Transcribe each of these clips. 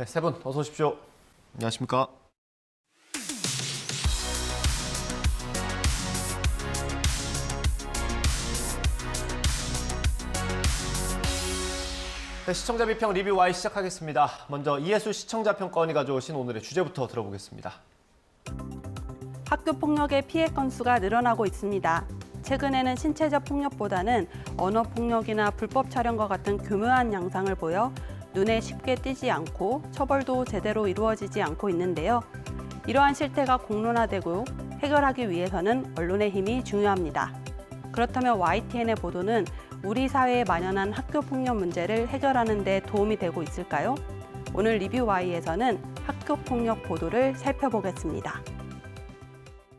네, 세 분 어서 오십시오. 안녕하십니까. 네, 시청자 비평 리뷰 Y 시작하겠습니다. 먼저 이해수 시청자 평가원이 가져오신 오늘의 주제부터 들어보겠습니다. 학교 폭력의 피해 건수가 늘어나고 있습니다. 최근에는 신체적 폭력보다는 언어 폭력이나 불법 촬영과 같은 교묘한 양상을 보여 눈에 쉽게 띄지 않고 처벌도 제대로 이루어지지 않고 있는데요. 이러한 실태가 공론화되고 해결하기 위해서는 언론의 힘이 중요합니다. 그렇다면 YTN의 보도는 우리 사회에 만연한 학교 폭력 문제를 해결하는 데 도움이 되고 있을까요? 오늘 리뷰 Y에서는 학교 폭력 보도를 살펴보겠습니다.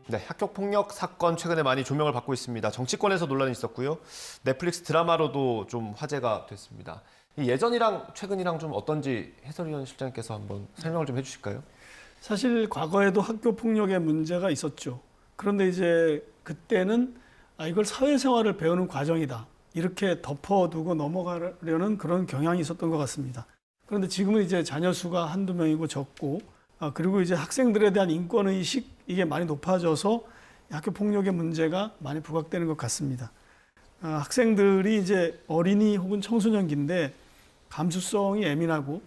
네, 학교 폭력 사건 최근에 많이 조명을 받고 있습니다. 정치권에서 논란이 있었고요. 넷플릭스 드라마로도 좀 화제가 됐습니다. 이 예전이랑 최근이랑 좀 어떤지 해설위원 실장님께서 한번 설명을 좀 해주실까요? 사실 과거에도 학교 폭력의 문제가 있었죠. 그런데 이제 그때는 이걸 사회생활을 배우는 과정이다. 이렇게 덮어두고 넘어가려는 그런 경향이 있었던 것 같습니다. 그런데 지금은 이제 자녀 수가 한두 명이고 적고, 그리고 이제 학생들에 대한 인권의식 이게 많이 높아져서 학교 폭력의 문제가 많이 부각되는 것 같습니다. 학생들이 이제 어린이 혹은 청소년기인데 감수성이 예민하고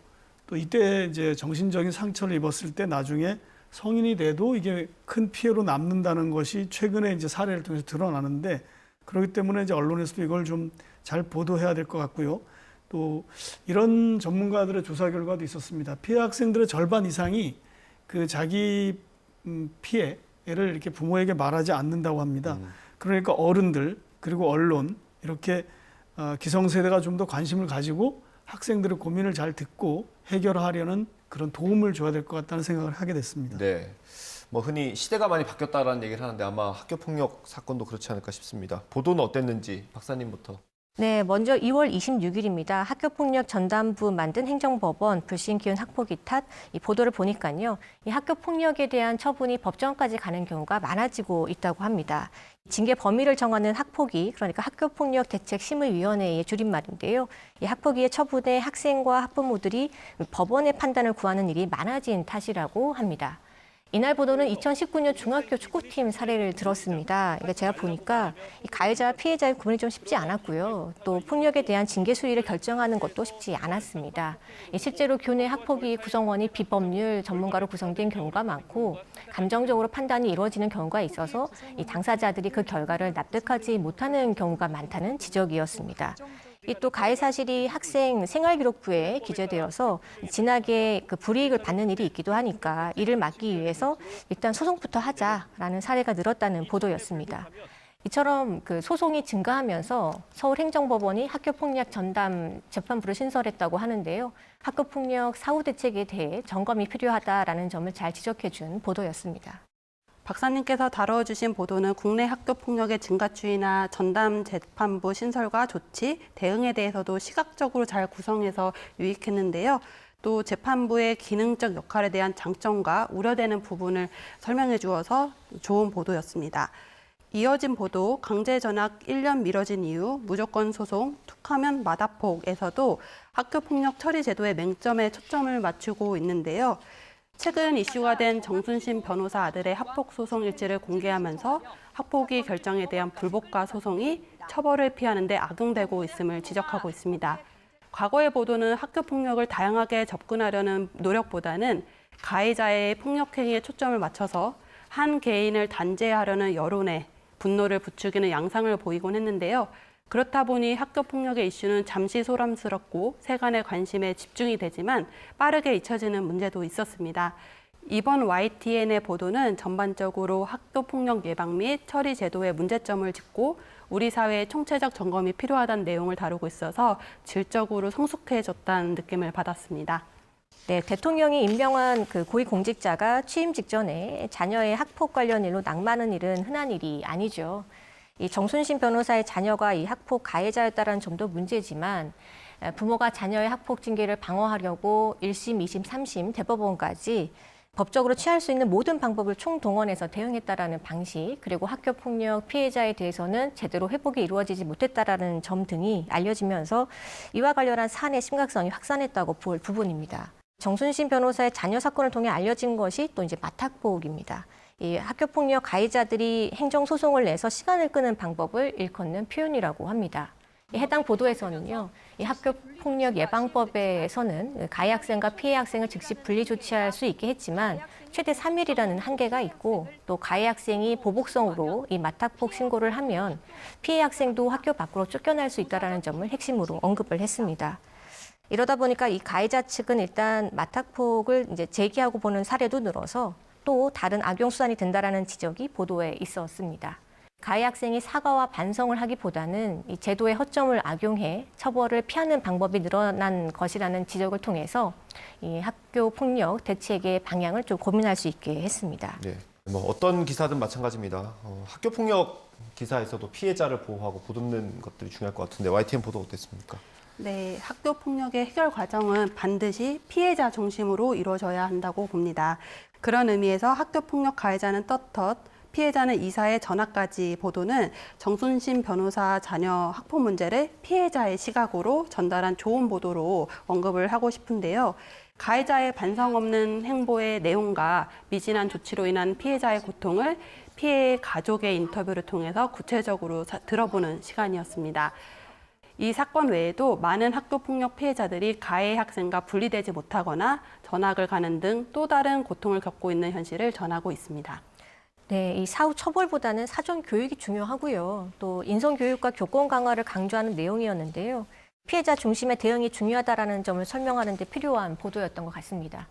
또 이때 이제 정신적인 상처를 입었을 때 나중에 성인이 돼도 이게 큰 피해로 남는다는 것이 최근에 이제 사례를 통해서 드러나는데, 그렇기 때문에 이제 언론에서도 이걸 좀 잘 보도해야 될 것 같고요. 또 이런 전문가들의 조사 결과도 있었습니다. 피해 학생들의 절반 이상이 그 자기 피해를 이렇게 부모에게 말하지 않는다고 합니다. 그러니까 어른들 그리고 언론 이렇게 기성세대가 좀 더 관심을 가지고 학생들의 고민을 잘 듣고 해결하려는 그런 도움을 줘야 될 것 같다는 생각을 하게 됐습니다. 네, 뭐 흔히 시대가 많이 바뀌었다라는 얘기를 하는데 아마 학교 폭력 사건도 그렇지 않을까 싶습니다. 보도는 어땠는지 박사님부터. 네, 먼저 2월 26일입니다. 학교폭력 전담부 만든 행정법원 불신 기운 학폭위 탓 이 보도를 보니까요. 이 학교폭력에 대한 처분이 법정까지 가는 경우가 많아지고 있다고 합니다. 징계 범위를 정하는 학폭위, 그러니까 학교폭력대책심의위원회의 줄임말인데요. 이 학폭위의 처분에 학생과 학부모들이 법원의 판단을 구하는 일이 많아진 탓이라고 합니다. 이날 보도는 2019년 중학교 축구팀 사례를 들었습니다. 그러니까 제가 보니까 이 가해자와 피해자의 구분이 좀 쉽지 않았고요. 또 폭력에 대한 징계 수위를 결정하는 것도 쉽지 않았습니다. 실제로 교내 학폭위 구성원이 비법률 전문가로 구성된 경우가 많고 감정적으로 판단이 이루어지는 경우가 있어서 이 당사자들이 그 결과를 납득하지 못하는 경우가 많다는 지적이었습니다. 또 가해 사실이 학생 생활기록부에 기재되어서 진하게 그 불이익을 받는 일이 있기도 하니까 이를 막기 위해서 일단 소송부터 하자라는 사례가 늘었다는 보도였습니다. 이처럼 그 소송이 증가하면서 서울행정법원이 학교폭력 전담 재판부를 신설했다고 하는데요. 학교폭력 사후 대책에 대해 점검이 필요하다라는 점을 잘 지적해준 보도였습니다. 박사님께서 다뤄주신 보도는 국내 학교 폭력의 증가 추이나 전담 재판부 신설과 조치, 대응에 대해서도 시각적으로 잘 구성해서 유익했는데요. 또 재판부의 기능적 역할에 대한 장점과 우려되는 부분을 설명해 주어서 좋은 보도였습니다. 이어진 보도, 강제 전학 1년 미뤄진 이유, 무조건 소송, 툭하면 마다폭에서도 학교 폭력 처리 제도의 맹점에 초점을 맞추고 있는데요. 최근 이슈가 된 정순신 변호사 아들의 학폭 소송 일지를 공개하면서 학폭위 결정에 대한 불복과 소송이 처벌을 피하는 데 악용되고 있음을 지적하고 있습니다. 과거의 보도는 학교 폭력을 다양하게 접근하려는 노력보다는 가해자의 폭력 행위에 초점을 맞춰서 한 개인을 단죄하려는 여론에 분노를 부추기는 양상을 보이곤 했는데요. 그렇다 보니 학교 폭력의 이슈는 잠시 소란스럽고 세간의 관심에 집중이 되지만 빠르게 잊혀지는 문제도 있었습니다. 이번 YTN의 보도는 전반적으로 학교 폭력 예방 및 처리 제도의 문제점을 짚고 우리 사회의 총체적 점검이 필요하다는 내용을 다루고 있어서 질적으로 성숙해졌다는 느낌을 받았습니다. 네, 대통령이 임명한 그 고위공직자가 취임 직전에 자녀의 학폭 관련 일로 낙마하는 일은 흔한 일이 아니죠. 이 정순신 변호사의 자녀가 이 학폭 가해자였다는 점도 문제지만 부모가 자녀의 학폭 징계를 방어하려고 1심, 2심, 3심 대법원까지 법적으로 취할 수 있는 모든 방법을 총동원해서 대응했다라는 방식, 그리고 학교폭력 피해자에 대해서는 제대로 회복이 이루어지지 못했다라는 점 등이 알려지면서 이와 관련한 사안의 심각성이 확산했다고 볼 부분입니다. 정순신 변호사의 자녀 사건을 통해 알려진 것이 또 이제 마탁폭입니다. 이 학교폭력 가해자들이 행정소송을 내서 시간을 끄는 방법을 일컫는 표현이라고 합니다. 이 해당 보도에서는요, 이 학교폭력 예방법에서는 가해 학생과 피해 학생을 즉시 분리 조치할 수 있게 했지만 최대 3일이라는 한계가 있고 또 가해 학생이 보복성으로 이 마탁폭 신고를 하면 피해 학생도 학교 밖으로 쫓겨날 수 있다는 점을 핵심으로 언급을 했습니다. 이러다 보니까 이 가해자 측은 일단 마탁폭을 이제 제기하고 보는 사례도 늘어서 또 다른 악용 수단이 된다라는 지적이 보도에 있었습니다. 가해 학생이 사과와 반성을 하기보다는 이 제도의 허점을 악용해 처벌을 피하는 방법이 늘어난 것이라는 지적을 통해서 이 학교 폭력 대책의 방향을 좀 고민할 수 있게 했습니다. 네, 뭐 어떤 기사든 마찬가지입니다. 학교 폭력 기사에서도 피해자를 보호하고 보듬는 것들이 중요할 것 같은데 YTN 보도 어땠습니까? 네, 학교 폭력의 해결 과정은 반드시 피해자 중심으로 이루어져야 한다고 봅니다. 그런 의미에서 학교 폭력 가해자는 떳떳, 피해자는 이사의 전화까지 보도는 정순신 변호사 자녀 학폭 문제를 피해자의 시각으로 전달한 좋은 보도로 언급을 하고 싶은데요. 가해자의 반성 없는 행보의 내용과 미진한 조치로 인한 피해자의 고통을 피해 가족의 인터뷰를 통해서 구체적으로 들어보는 시간이었습니다. 이 사건 외에도 많은 학교폭력 피해자들이 가해 학생과 분리되지 못하거나 전학을 가는 등 또 다른 고통을 겪고 있는 현실을 전하고 있습니다. 네, 이 사후 처벌보다는 사전 교육이 중요하고요. 또 인성 교육과 교권 강화를 강조하는 내용이었는데요. 피해자 중심의 대응이 중요하다라는 점을 설명하는 데 필요한 보도였던 것 같습니다.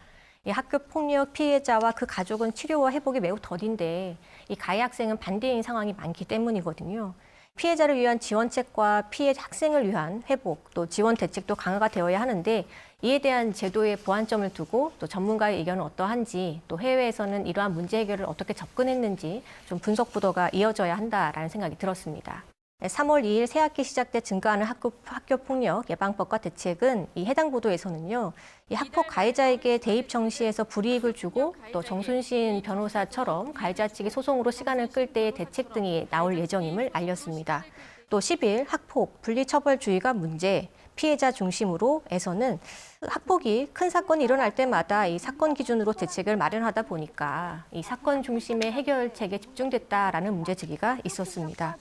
이 학교 폭력 피해자와 그 가족은 치료와 회복이 매우 더딘데 이 가해 학생은 반대인 상황이 많기 때문이거든요. 피해자를 위한 지원책과 피해 학생을 위한 회복, 또 지원 대책도 강화가 되어야 하는데 이에 대한 제도의 보완점을 두고 또 전문가의 의견은 어떠한지 또 해외에서는 이러한 문제 해결을 어떻게 접근했는지 좀 분석 보도가 이어져야 한다라는 생각이 들었습니다. 3월 2일 새학기 시작 때 증가하는 학교 폭력 예방법과 대책은 이 해당 보도에서는요, 이 학폭 가해자에게 대입 정시에서 불이익을 주고 또 정순신 변호사처럼 가해자 측이 소송으로 시간을 끌 때의 대책 등이 나올 예정임을 알렸습니다. 또 10일 학폭 분리처벌주의가 문제, 피해자 중심으로에서는 학폭이 큰 사건이 일어날 때마다 이 사건 기준으로 대책을 마련하다 보니까 이 사건 중심의 해결책에 집중됐다라는 문제 제기가 있었습니다.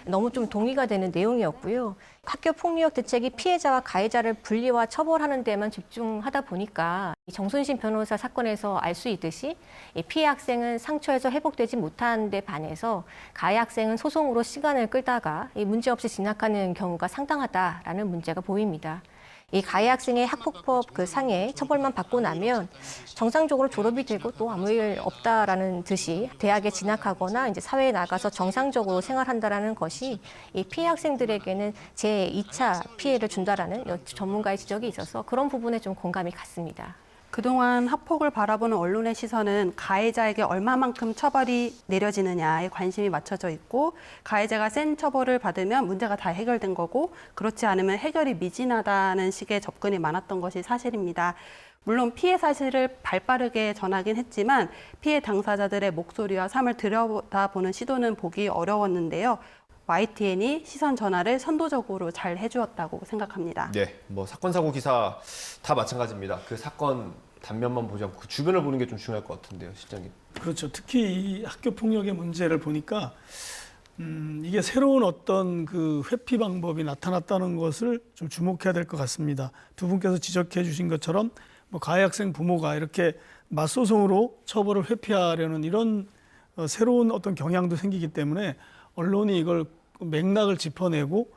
너무 좀 동의가 되는 내용이었고요. 학교 폭력 대책이 피해자와 가해자를 분리와 처벌하는 데만 집중하다 보니까 이 정순신 변호사 사건에서 알 수 있듯이 이 피해 학생은 상처에서 회복되지 못한 데 반해서 가해 학생은 소송으로 시간을 끌다가 이 문제없이 진학하는 경우가 상당하다라는 문제가 보입니다. 이 가해 학생의 학폭법 그 상해 처벌만 받고 나면 정상적으로 졸업이 되고 또 아무 일 없다라는 듯이 대학에 진학하거나 이제 사회에 나가서 정상적으로 생활한다라는 것이 이 피해 학생들에게는 제2차 피해를 준다라는 전문가의 지적이 있어서 그런 부분에 좀 공감이 갔습니다. 그동안 학폭을 바라보는 언론의 시선은 가해자에게 얼마만큼 처벌이 내려지느냐에 관심이 맞춰져 있고 가해자가 센 처벌을 받으면 문제가 다 해결된 거고 그렇지 않으면 해결이 미진하다는 식의 접근이 많았던 것이 사실입니다. 물론 피해 사실을 발빠르게 전하긴 했지만 피해 당사자들의 목소리와 삶을 들여다보는 시도는 보기 어려웠는데요. YTN이 시선 전환을 선도적으로 잘 해주었다고 생각합니다. 네, 뭐 사건 사고 기사 다 마찬가지입니다. 그 사건 단면만 보지 않고 그 주변을 보는 게 좀 중요할 것 같은데요, 실장님. 그렇죠. 특히 이 학교 폭력의 문제를 보니까 이게 새로운 어떤 그 회피 방법이 나타났다는 것을 좀 주목해야 될 것 같습니다. 두 분께서 지적해 주신 것처럼 뭐 가해 학생 부모가 이렇게 맞소송으로 처벌을 회피하려는 이런 새로운 어떤 경향도 생기기 때문에 언론이 이걸 맥락을 짚어내고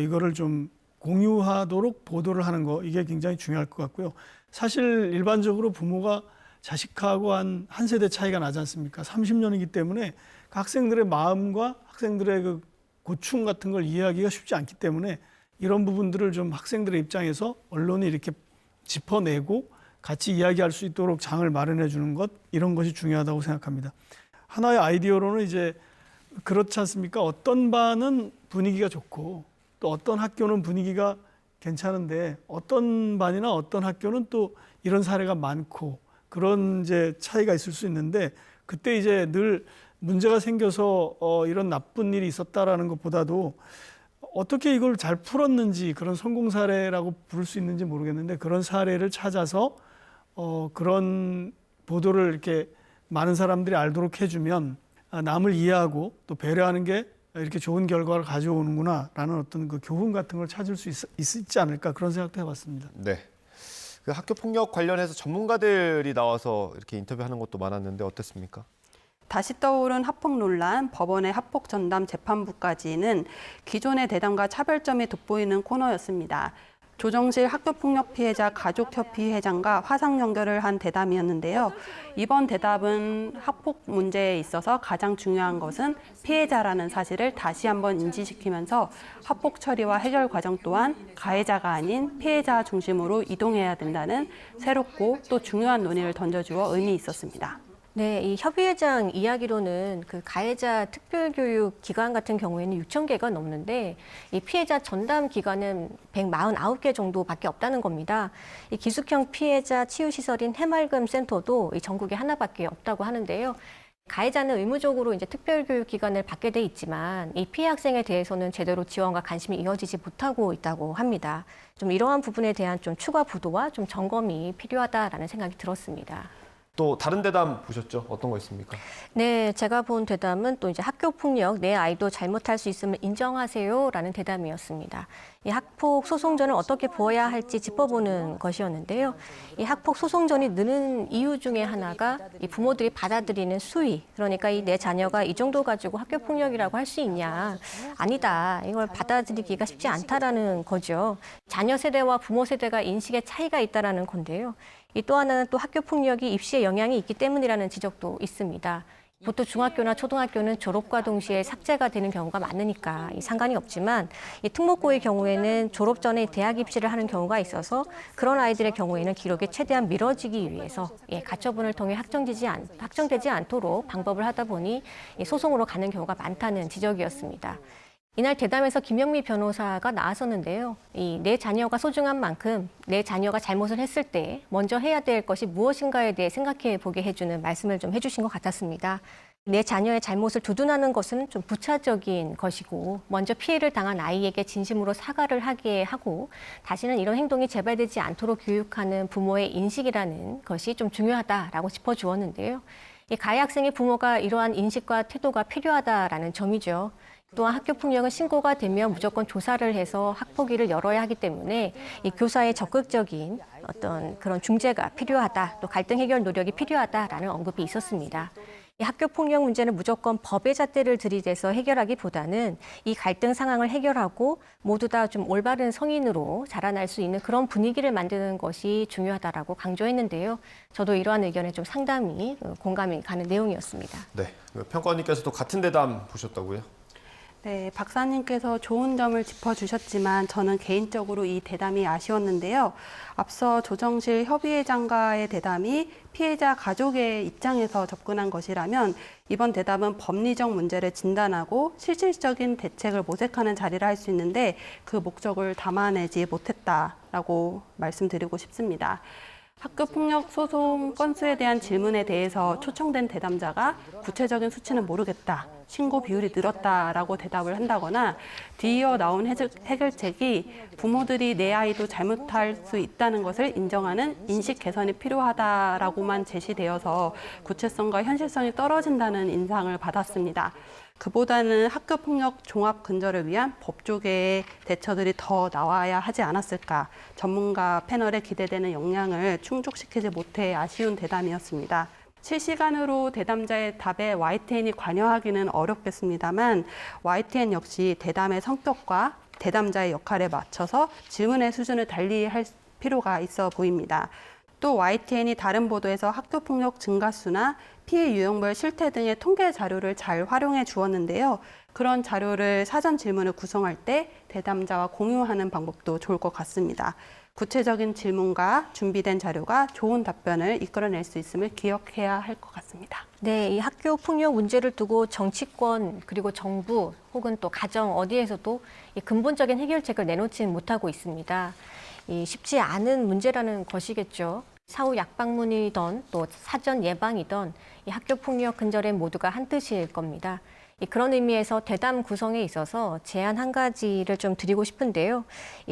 이거를 좀 공유하도록 보도를 하는 거 이게 굉장히 중요할 것 같고요. 사실 일반적으로 부모가 자식하고 한 세대 차이가 나지 않습니까? 30년이기 때문에 그 학생들의 마음과 학생들의 그 고충 같은 걸 이해하기가 쉽지 않기 때문에 이런 부분들을 좀 학생들의 입장에서 언론이 이렇게 짚어내고 같이 이야기할 수 있도록 장을 마련해 주는 것 이런 것이 중요하다고 생각합니다. 하나의 아이디어로는 이제 그렇지 않습니까? 어떤 반은 분위기가 좋고 또 어떤 학교는 분위기가 괜찮은데 어떤 반이나 어떤 학교는 또 이런 사례가 많고 그런 이제 차이가 있을 수 있는데 그때 이제 늘 문제가 생겨서 이런 나쁜 일이 있었다라는 것보다도 어떻게 이걸 잘 풀었는지 그런 성공 사례라고 부를 수 있는지 모르겠는데 그런 사례를 찾아서 그런 보도를 이렇게 많은 사람들이 알도록 해주면 남을 이해하고 또 배려하는 게 이렇게 좋은 결과를 가져오는구나라는 어떤 그 교훈 같은 걸 찾을 수 있지 않을까 그런 생각도 해봤습니다. 네. 그 학교 폭력 관련해서 전문가들이 나와서 이렇게 인터뷰하는 것도 많았는데 어땠습니까? 다시 떠오른 학폭 논란, 법원의 학폭 전담 재판부까지는 기존의 대담과 차별점이 돋보이는 코너였습니다. 조정실 학교폭력 피해자 가족협의회장과 화상 연결을 한 대담이었는데요. 이번 대담은 학폭 문제에 있어서 가장 중요한 것은 피해자라는 사실을 다시 한번 인지시키면서 학폭 처리와 해결 과정 또한 가해자가 아닌 피해자 중심으로 이동해야 된다는 새롭고 또 중요한 논의를 던져주어 의미 있었습니다. 네, 이 협의회장 이야기로는 그 가해자 특별교육 기관 같은 경우에는 6천 개가 넘는데 이 피해자 전담 기관은 149개 정도밖에 없다는 겁니다. 이 기숙형 피해자 치유시설인 해맑음 센터도 이 전국에 하나밖에 없다고 하는데요. 가해자는 의무적으로 이제 특별교육 기관을 받게 돼 있지만 이 피해 학생에 대해서는 제대로 지원과 관심이 이어지지 못하고 있다고 합니다. 좀 이러한 부분에 대한 좀 추가 보도와 좀 점검이 필요하다라는 생각이 들었습니다. 또 다른 대담 보셨죠? 어떤 거 있습니까? 네, 제가 본 대담은 또 이제 학교 폭력, 내 아이도 잘못할 수 있음을 인정하세요라는 대담이었습니다. 이 학폭 소송전을 어떻게 보아야 할지 짚어보는 것이었는데요. 이 학폭 소송전이 느는 이유 중에 하나가 이 부모들이 받아들이는 수위, 그러니까 이 내 자녀가 이 정도 가지고 학교 폭력이라고 할 수 있냐? 아니다. 이걸 받아들이기가 쉽지 않다라는 거죠. 자녀 세대와 부모 세대가 인식의 차이가 있다라는 건데요. 이 또 하나는 또 학교 폭력이 입시에 영향이 있기 때문이라는 지적도 있습니다. 보통 중학교나 초등학교는 졸업과 동시에 삭제가 되는 경우가 많으니까 상관이 없지만 이 특목고의 경우에는 졸업 전에 대학 입시를 하는 경우가 있어서 그런 아이들의 경우에는 기록이 최대한 미뤄지기 위해서 가처분을 통해 확정되지 않도록 방법을 하다 보니 소송으로 가는 경우가 많다는 지적이었습니다. 이날 대담에서 김영미 변호사가 나왔었는데요. 내 자녀가 소중한 만큼 내 자녀가 잘못을 했을 때 먼저 해야 될 것이 무엇인가에 대해 생각해 보게 해주는 말씀을 좀 해주신 것 같았습니다. 내 자녀의 잘못을 두둔하는 것은 좀 부차적인 것이고 먼저 피해를 당한 아이에게 진심으로 사과를 하게 하고 다시는 이런 행동이 재발되지 않도록 교육하는 부모의 인식이라는 것이 좀 중요하다라고 짚어주었는데요. 이 가해 학생의 부모가 이러한 인식과 태도가 필요하다라는 점이죠. 또한 학교 폭력은 신고가 되면 무조건 조사를 해서 학폭위를 열어야 하기 때문에 이 교사의 적극적인 어떤 그런 중재가 필요하다, 또 갈등 해결 노력이 필요하다라는 언급이 있었습니다. 이 학교 폭력 문제는 무조건 법의 잣대를 들이대서 해결하기보다는 이 갈등 상황을 해결하고 모두 다 좀 올바른 성인으로 자라날 수 있는 그런 분위기를 만드는 것이 중요하다라고 강조했는데요. 저도 이러한 의견에 좀 상당히 공감이 가는 내용이었습니다. 네, 평가원님께서도 같은 대담 보셨다고요? 네, 박사님께서 좋은 점을 짚어주셨지만 저는 개인적으로 이 대담이 아쉬웠는데요. 앞서 조정실 협의회장과의 대담이 피해자 가족의 입장에서 접근한 것이라면 이번 대담은 법리적 문제를 진단하고 실질적인 대책을 모색하는 자리를 할 수 있는데 그 목적을 담아내지 못했다라고 말씀드리고 싶습니다. 학교폭력 소송 건수에 대한 질문에 대해서 초청된 대담자가 구체적인 수치는 모르겠다, 신고 비율이 늘었다라고 대답을 한다거나 뒤이어 나온 해결책이 부모들이 내 아이도 잘못할 수 있다는 것을 인정하는 인식 개선이 필요하다라고만 제시되어서 구체성과 현실성이 떨어진다는 인상을 받았습니다. 그보다는 학교폭력 종합 근절을 위한 법조계의 대처들이 더 나와야 하지 않았을까. 전문가 패널에 기대되는 역량을 충족시키지 못해 아쉬운 대담이었습니다. 실시간으로 대담자의 답에 YTN이 관여하기는 어렵겠습니다만 YTN 역시 대담의 성격과 대담자의 역할에 맞춰서 질문의 수준을 달리할 필요가 있어 보입니다. 또 YTN이 다른 보도에서 학교폭력 증가수나 피해 유형별 실태 등의 통계 자료를 잘 활용해 주었는데요. 그런 자료를 사전 질문을 구성할 때 대담자와 공유하는 방법도 좋을 것 같습니다. 구체적인 질문과 준비된 자료가 좋은 답변을 이끌어낼 수 있음을 기억해야 할 것 같습니다. 네, 이 학교 폭력 문제를 두고 정치권 그리고 정부 혹은 또 가정 어디에서도 이 근본적인 해결책을 내놓지 못하고 있습니다. 이 쉽지 않은 문제라는 것이겠죠. 사후 약방문이던 또 사전 예방이던 이 학교 폭력 근절에 모두가 한 뜻일 겁니다. 그런 의미에서 대담 구성에 있어서 제안 한 가지를 좀 드리고 싶은데요.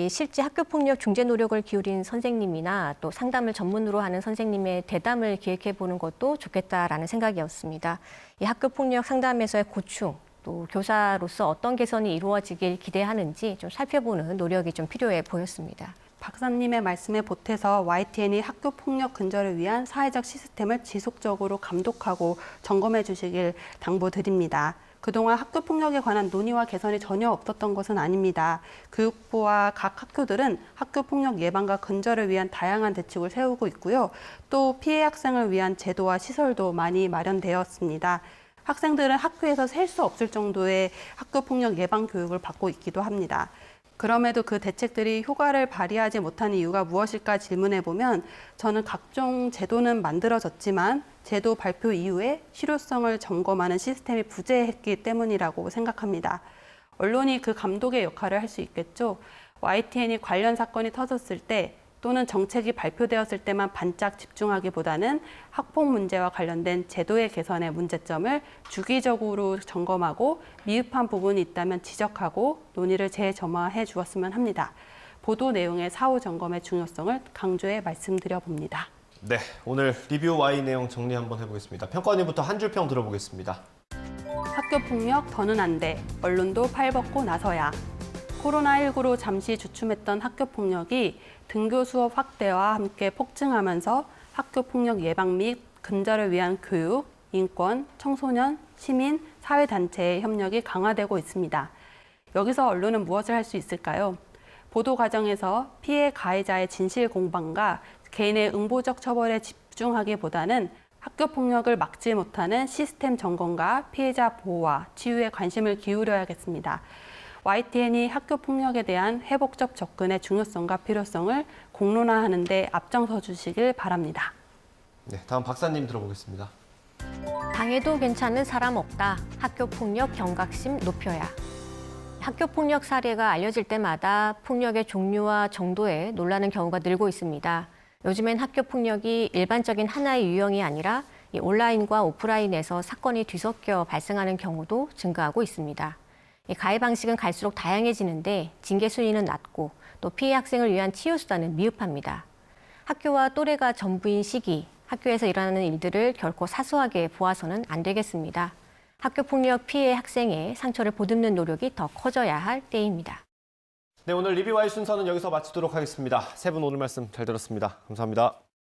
실제 학교폭력 중재 노력을 기울인 선생님이나 또 상담을 전문으로 하는 선생님의 대담을 기획해 보는 것도 좋겠다라는 생각이었습니다. 이 학교폭력 상담에서의 고충, 또 교사로서 어떤 개선이 이루어지길 기대하는지 좀 살펴보는 노력이 좀 필요해 보였습니다. 박사님의 말씀에 보태서 YTN이 학교 폭력 근절을 위한 사회적 시스템을 지속적으로 감독하고 점검해 주시길 당부드립니다. 그동안 학교 폭력에 관한 논의와 개선이 전혀 없었던 것은 아닙니다. 교육부와 각 학교들은 학교 폭력 예방과 근절을 위한 다양한 대책을 세우고 있고요. 또 피해 학생을 위한 제도와 시설도 많이 마련되었습니다. 학생들은 학교에서 셀 수 없을 정도의 학교 폭력 예방 교육을 받고 있기도 합니다. 그럼에도 그 대책들이 효과를 발휘하지 못한 이유가 무엇일까 질문해 보면 저는 각종 제도는 만들어졌지만 제도 발표 이후에 실효성을 점검하는 시스템이 부재했기 때문이라고 생각합니다. 언론이 그 감독의 역할을 할 수 있겠죠. YTN이 관련 사건이 터졌을 때 또는 정책이 발표되었을 때만 반짝 집중하기보다는 학폭 문제와 관련된 제도의 개선의 문제점을 주기적으로 점검하고 미흡한 부분이 있다면 지적하고 논의를 재점화해 주었으면 합니다. 보도 내용의 사후 점검의 중요성을 강조해 말씀드려 봅니다. 네, 오늘 리뷰 Y 내용 정리 한번 해보겠습니다. 평가원님부터 한 줄 평 들어보겠습니다. 학교 폭력 더는 안 돼. 언론도 팔벗고 나서야. 코로나19로 잠시 주춤했던 학교 폭력이 등교 수업 확대와 함께 폭증하면서 학교 폭력 예방 및 근절을 위한 교육, 인권, 청소년, 시민, 사회단체의 협력이 강화되고 있습니다. 여기서 언론은 무엇을 할 수 있을까요? 보도 과정에서 피해 가해자의 진실 공방과 개인의 응보적 처벌에 집중하기보다는 학교 폭력을 막지 못하는 시스템 점검과 피해자 보호와 치유에 관심을 기울여야겠습니다. YTN이 학교 폭력에 대한 회복적 접근의 중요성과 필요성을 공론화하는 데 앞장서 주시길 바랍니다. 네, 다음 박사님 들어보겠습니다. 당해도 괜찮은 사람 없다. 학교 폭력 경각심 높여야. 학교 폭력 사례가 알려질 때마다 폭력의 종류와 정도에 놀라는 경우가 늘고 있습니다. 요즘엔 학교 폭력이 일반적인 하나의 유형이 아니라 온라인과 오프라인에서 사건이 뒤섞여 발생하는 경우도 증가하고 있습니다. 가해 방식은 갈수록 다양해지는데 징계 수위는 낮고 또 피해 학생을 위한 치유 수단은 미흡합니다. 학교와 또래가 전부인 시기, 학교에서 일어나는 일들을 결코 사소하게 보아서는 안 되겠습니다. 학교 폭력 피해 학생의 상처를 보듬는 노력이 더 커져야 할 때입니다. 네, 오늘 리뷰 Y 순서는 여기서 마치도록 하겠습니다. 세 분 오늘 말씀 잘 들었습니다. 감사합니다.